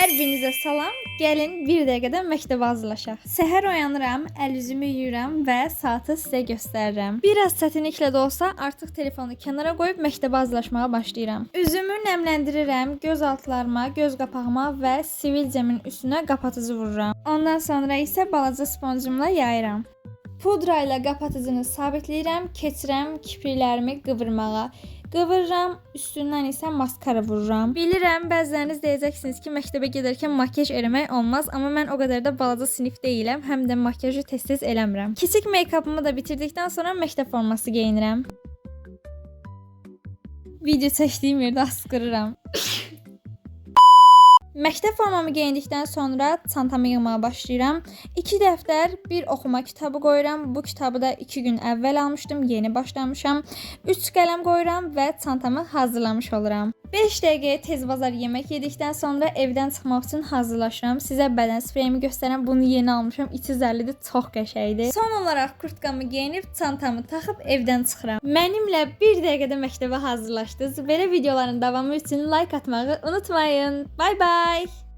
Hər birinizə salam. Gəlin bir dəqiqədə məktəbə hazırlaşaq. Səhər oyanıram, əl üzümü yuyuram və saatı sizə göstərirəm. Biraz çətinliklə də olsa artıq telefonu kənara qoyub məktəbə hazırlaşmağa başlayıram. Üzümü nəmləndirirəm, göz altlarıma, göz qapağıma və sivilcəmin üstünə qapatıcı vururam. Ondan sonra isə balaca sponcumla yayıram. Pudra ilə qapatıcını sabitləyirəm, keçirəm kipriklərimi qıvırmağa. Qıvırıram, üstündən isə maskara vururam. Bilirəm, bəziləriniz deyəcəksiniz ki, məktəbə gedərkən makyaj eləmək olmaz, amma mən o qədər də balaca sinif deyiləm, həm də makyajı tez-tez eləmirəm. Kiçik meykapımı da bitirdikdən sonra məktəb forması geyinirəm. Video çəkdiyim yerdə asqırıram. Məktəb formamı geyindikdən sonra çantamı yığmağa başlayıram. 2 dəftər, bir oxuma kitabı qoyuram. Bu kitabı da 2 gün əvvəl almışdım, yeni başlamışam. 3 qələm qoyuram və çantamı hazırlamış oluram. 5 dəqiqəyə tez bazar yemək yedikdən sonra evdən çıxmaq üçün hazırlaşıram. Sizə bədən spreyimi göstərəm. Bunu yeni almışam. İçi zərlidir, çox qəşəngdir. Son olaraq kurtkamı geyinib çantamı taxıb evdən çıxıram. Mənimlə 1 dəqiqədə məktəbə hazırlaşdınız. Belə videoların davamı üçün like atmağı unutmayın. Bye bye.